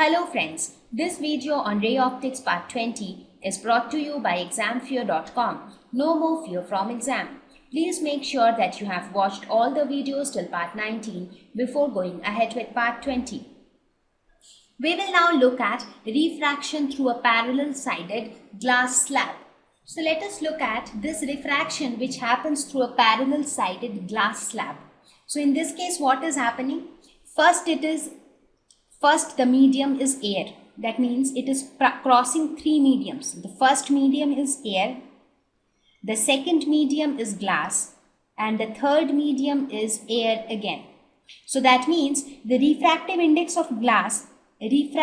Hello friends, this video on ray optics part 20 is brought to you by examfear.com. No more fear from exam. Please make sure that you have watched all the videos till part 19 before going ahead with part 20. We will now look at refraction through a parallel-sided glass slab. So let us look at this refraction which happens through a parallel-sided glass slab. So in this case, what is happening? First, the medium is air. That means it is crossing three mediums. The first medium is air, the second medium is glass, and the third medium is air again. So that means the refractive index of glass is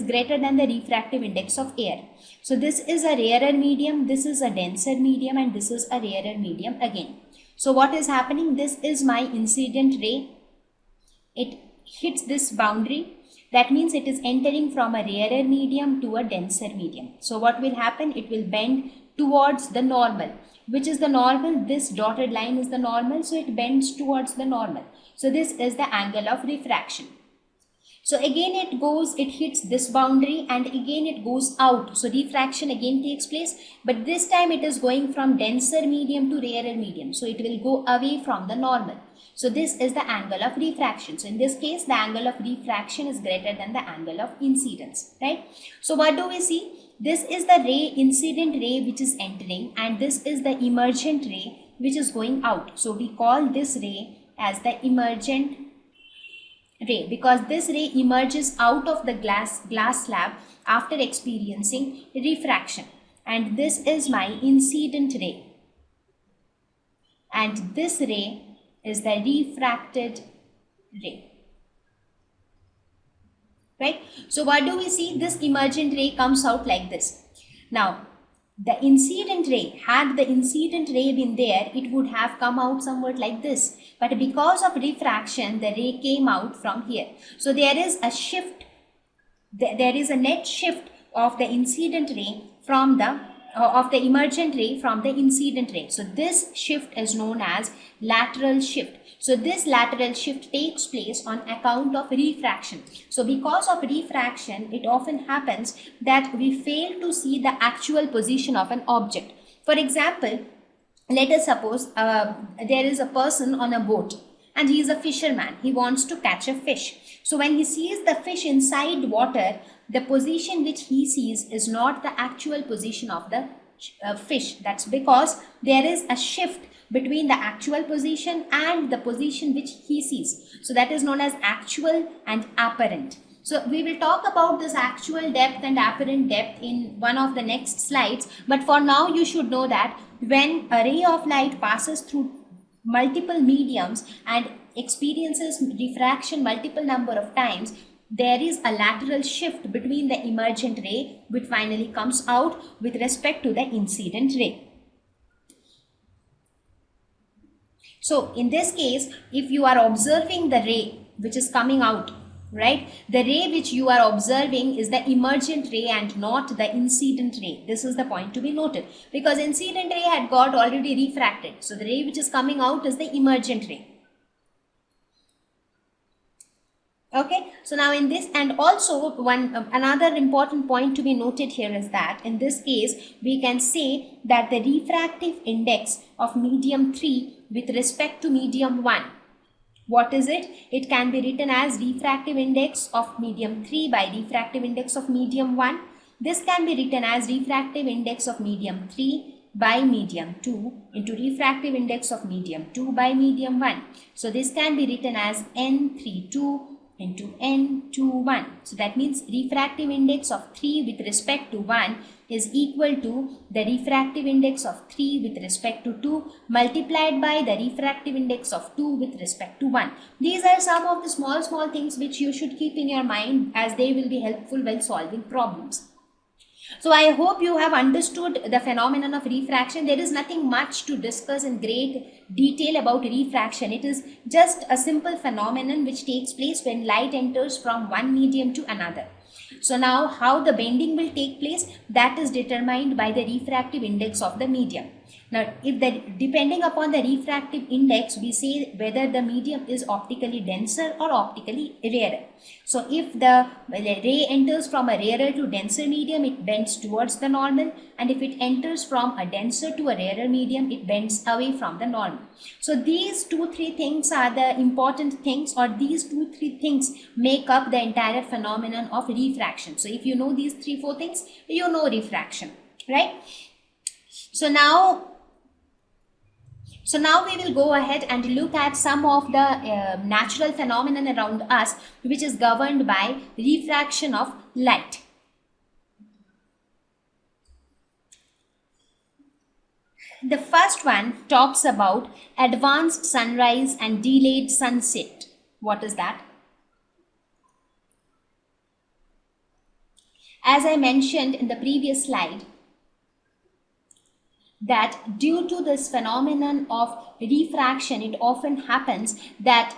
greater than the refractive index of air. So this is a rarer medium, this is a denser medium, and this is a rarer medium again. So what is happening? This is my incident ray. It hits this boundary. That means it is entering from a rarer medium to a denser medium. So what will happen? It will bend towards the normal. Which is the normal? This dotted line is the normal. So it bends towards the normal. So this is the angle of refraction. So again it hits this boundary and again it goes out. So refraction again takes place, but this time it is going from denser medium to rarer medium. So it will go away from the normal. So this is the angle of refraction. So in this case, the angle of refraction is greater than the angle of incidence, right? So what do we see? This is the incident ray which is entering, and this is the emergent ray which is going out. So we call this ray as the emergent ray because this ray emerges out of the glass slab after experiencing refraction, and this is my incident ray, and this ray is the refracted ray, right? So what do we see? This emergent ray comes out like this. Now the incident ray, had the incident ray been there, it would have come out somewhat like this. But because of refraction, the ray came out from here. So there is a shift, there is a net shift of the incident ray from the emergent ray from the incident ray. So this shift is known as lateral shift. So this lateral shift takes place on account of refraction. So because of refraction, it often happens that we fail to see the actual position of an object. For example, let us suppose there is a person on a boat and he is a fisherman. He wants to catch a fish. So when he sees the fish inside water, the position which he sees is not the actual position of the fish. That's because there is a shift between the actual position and the position which he sees. So that is known as actual and apparent. So we will talk about this actual depth and apparent depth in one of the next slides. But for now, you should know that when a ray of light passes through multiple mediums and experiences refraction multiple number of times, there is a lateral shift between the emergent ray which finally comes out with respect to the incident ray. So in this case, if you are observing the ray which is coming out, right, the ray which you are observing is the emergent ray and not the incident ray. This is the point to be noted because incident ray had got already refracted. So the ray which is coming out is the emergent ray. Okay, so now in this, and also another important point to be noted here is that in this case we can say that the refractive index of medium 3 with respect to medium 1, what is it? It can be written as refractive index of medium 3 by refractive index of medium 1. This can be written as refractive index of medium 3 by medium 2 into refractive index of medium 2 by medium 1. So this can be written as N32 into N21. So that means refractive index of 3 with respect to 1 is equal to the refractive index of 3 with respect to 2 multiplied by the refractive index of 2 with respect to 1. These are some of the small things which you should keep in your mind as they will be helpful while solving problems. So I hope you have understood the phenomenon of refraction. There is nothing much to discuss in great detail about refraction. It is just a simple phenomenon which takes place when light enters from one medium to another. So now how the bending will take place, that is determined by the refractive index of the medium. Now, if the depending upon the refractive index, we say whether the medium is optically denser or optically rarer. So, if the ray enters from a rarer to denser medium, it bends towards the normal, and if it enters from a denser to a rarer medium, it bends away from the normal. So, these 2-3 things are the important things, or these 2-3 things make up the entire phenomenon of refraction. So, if you know these 3-4 things, you know refraction, right? So now we will go ahead and look at some of the natural phenomenon around us which is governed by refraction of light. The first one talks about advanced sunrise and delayed sunset. What is that? As I mentioned in the previous slide, that due to this phenomenon of refraction, it often happens that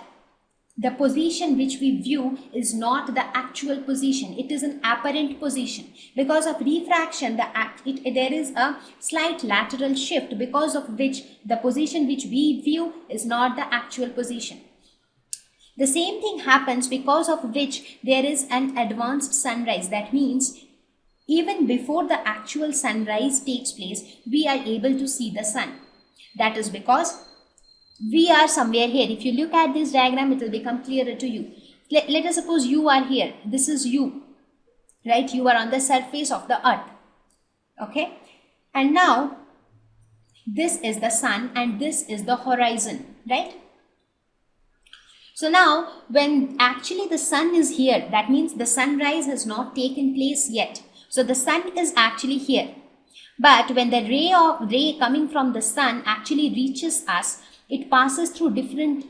the position which we view is not the actual position, it is an apparent position. Because of refraction, there is a slight lateral shift, because of which the position which we view is not the actual position. The same thing happens because of which there is an advanced sunrise. That means even before the actual sunrise takes place, we are able to see the sun. That is because we are somewhere here. If you look at this diagram, it will become clearer to you. Let us suppose you are here. This is you, right? You are on the surface of the earth. Okay. And now this is the sun and this is the horizon, right? So now when actually the sun is here, that means the sunrise has not taken place yet. So the sun is actually here. But when the ray coming from the sun actually reaches us, it passes through different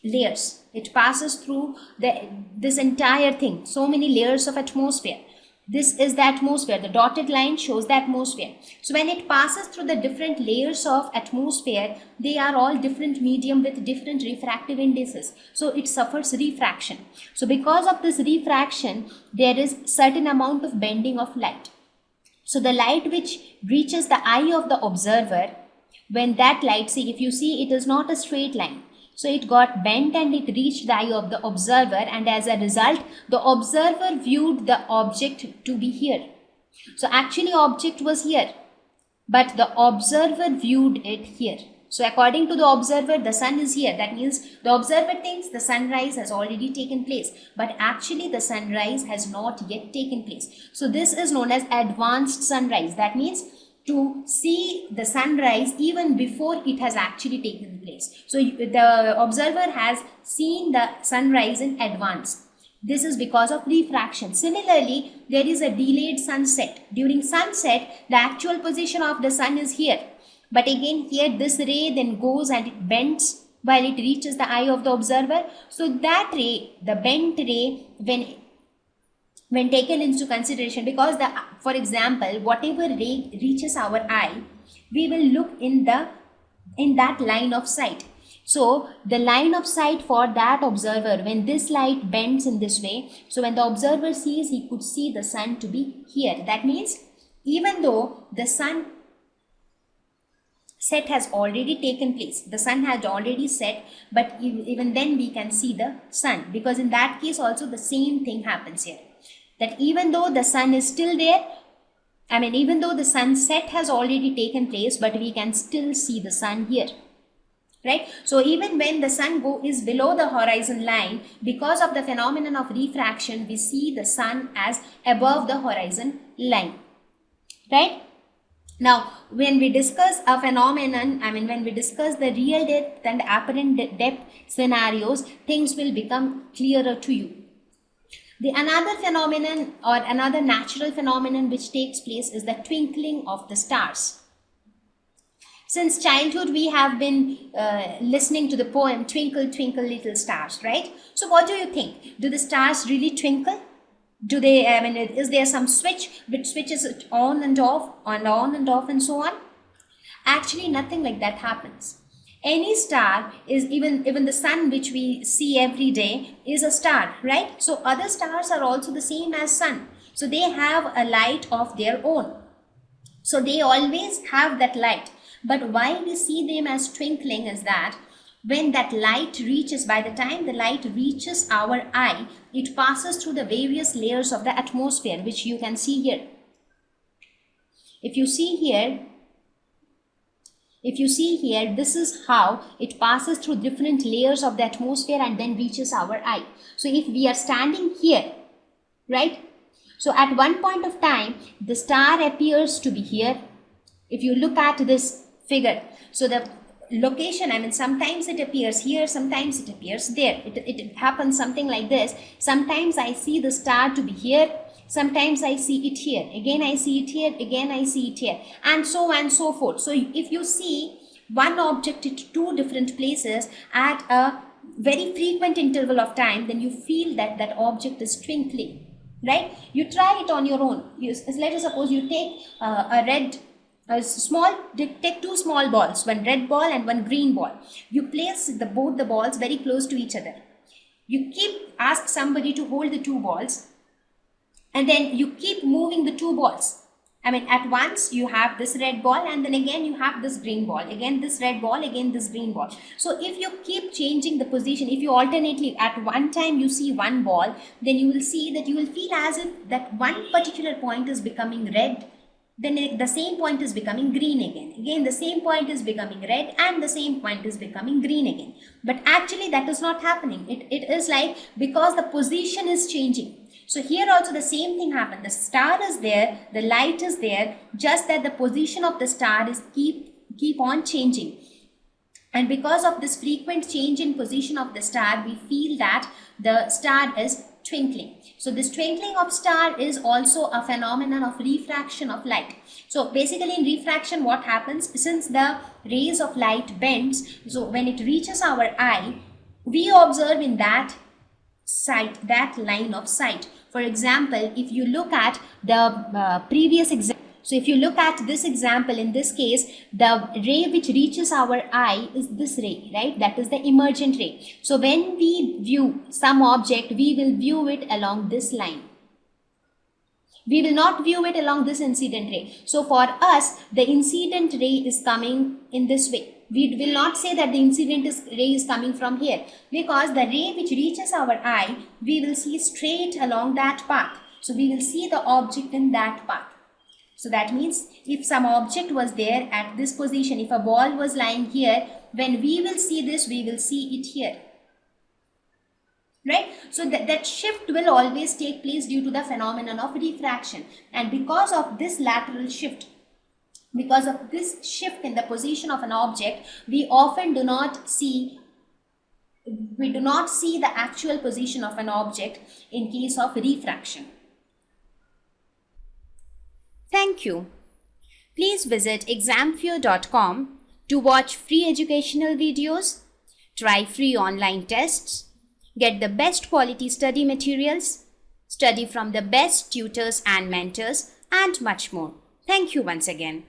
layers. It passes through this entire thing, so many layers of atmosphere. This is the atmosphere. The dotted line shows the atmosphere. So when it passes through the different layers of atmosphere, they are all different medium with different refractive indices. So it suffers refraction. So because of this refraction, there is certain amount of bending of light. So the light which reaches the eye of the observer, when that light, see, if you see, it is not a straight line. So it got bent and it reached the eye of the observer, and as a result, the observer viewed the object to be here. So actually object was here, but the observer viewed it here. So according to the observer, the sun is here. That means the observer thinks the sunrise has already taken place, but actually the sunrise has not yet taken place. So this is known as advanced sunrise. That means to see the sunrise even before it has actually taken place. So the observer has seen the sunrise in advance. This is because of refraction. Similarly, there is a delayed sunset. During sunset, the actual position of the sun is here. But again, here this ray then goes and it bends while it reaches the eye of the observer. So that ray, the bent ray, when taken into consideration, because for example, whatever ray reaches our eye, we will look in that line of sight. So the line of sight for that observer, when this light bends in this way, so when the observer sees, he could see the sun to be here. That means even though the sun set has already taken place, the sun had already set, but even then we can see the sun, because in that case also the same thing happens here. That even though the sun is still there, even though the sunset has already taken place, but we can still see the sun here, right? So even when the sun is below the horizon line, because of the phenomenon of refraction, we see the sun as above the horizon line, right? Now, when we discuss a phenomenon, when we discuss the real depth and apparent depth scenarios, things will become clearer to you. The another phenomenon or another natural phenomenon which takes place is the twinkling of the stars. Since childhood, we have been listening to the poem Twinkle, Twinkle, Little Stars, right? So what do you think? Do the stars really twinkle? Do they, is there some switch which switches it on and off, on and off and so on? Actually, nothing like that happens. Any star is, even the sun which we see every day is a star, right? So other stars are also the same as sun. So they have a light of their own. So they always have that light. But why we see them as twinkling is that when that light reaches, by the time the light reaches our eye, it passes through the various layers of the atmosphere, which you can see here. If you see here, this is how it passes through different layers of the atmosphere and then reaches our eye. So if we are standing here, right? So at one point of time, the star appears to be here. If you look at this figure, so the location, I mean, sometimes it appears here, sometimes it appears there. It happens something like this. Sometimes I see the star to be here, sometimes I see it here, again I see it here, again I see it here, and so on and so forth. So if you see one object at two different places at a very frequent interval of time, then you feel that that object is twinkling, right? You try it on your own. Let us suppose you take take two small balls, one red ball and one green ball. You place both the balls very close to each other. You ask somebody to hold the two balls, and then you keep moving the two balls. I mean, at once you have this red ball, and then again you have this green ball, again this red ball, again this green ball. So if you keep changing the position, if you alternately at one time you see one ball, then you will see that you will feel as if that one particular point is becoming red, then the same point is becoming green again the same point is becoming red, and the same point is becoming green again. But actually that is not happening. It is like, because the position is changing. So here also the same thing happened. The star is there, the light is there, just that the position of the star is keep on changing. And because of this frequent change in position of the star, we feel that the star is twinkling. So this twinkling of star is also a phenomenon of refraction of light. So basically in refraction, what happens, since the rays of light bends, so when it reaches our eye, we observe in that sight, that line of sight. For example, if you look at the previous example, so if you look at this example, in this case, the ray which reaches our eye is this ray, right? That is the emergent ray. So when we view some object, we will view it along this line. We will not view it along this incident ray. So for us, the incident ray is coming in this way. We will not say that the incident ray is coming from here, because the ray which reaches our eye, we will see straight along that path. So we will see the object in that path. So that means if some object was there at this position, if a ball was lying here, when we will see this, we will see it here. Right? So that shift will always take place due to the phenomenon of refraction. And because of this lateral shift, because of this shift in the position of an object, we often do not see the actual position of an object in case of refraction. Thank you. Please visit examfear.com to watch free educational videos, try free online tests, get the best quality study materials, study from the best tutors and mentors, and much more. Thank you once again.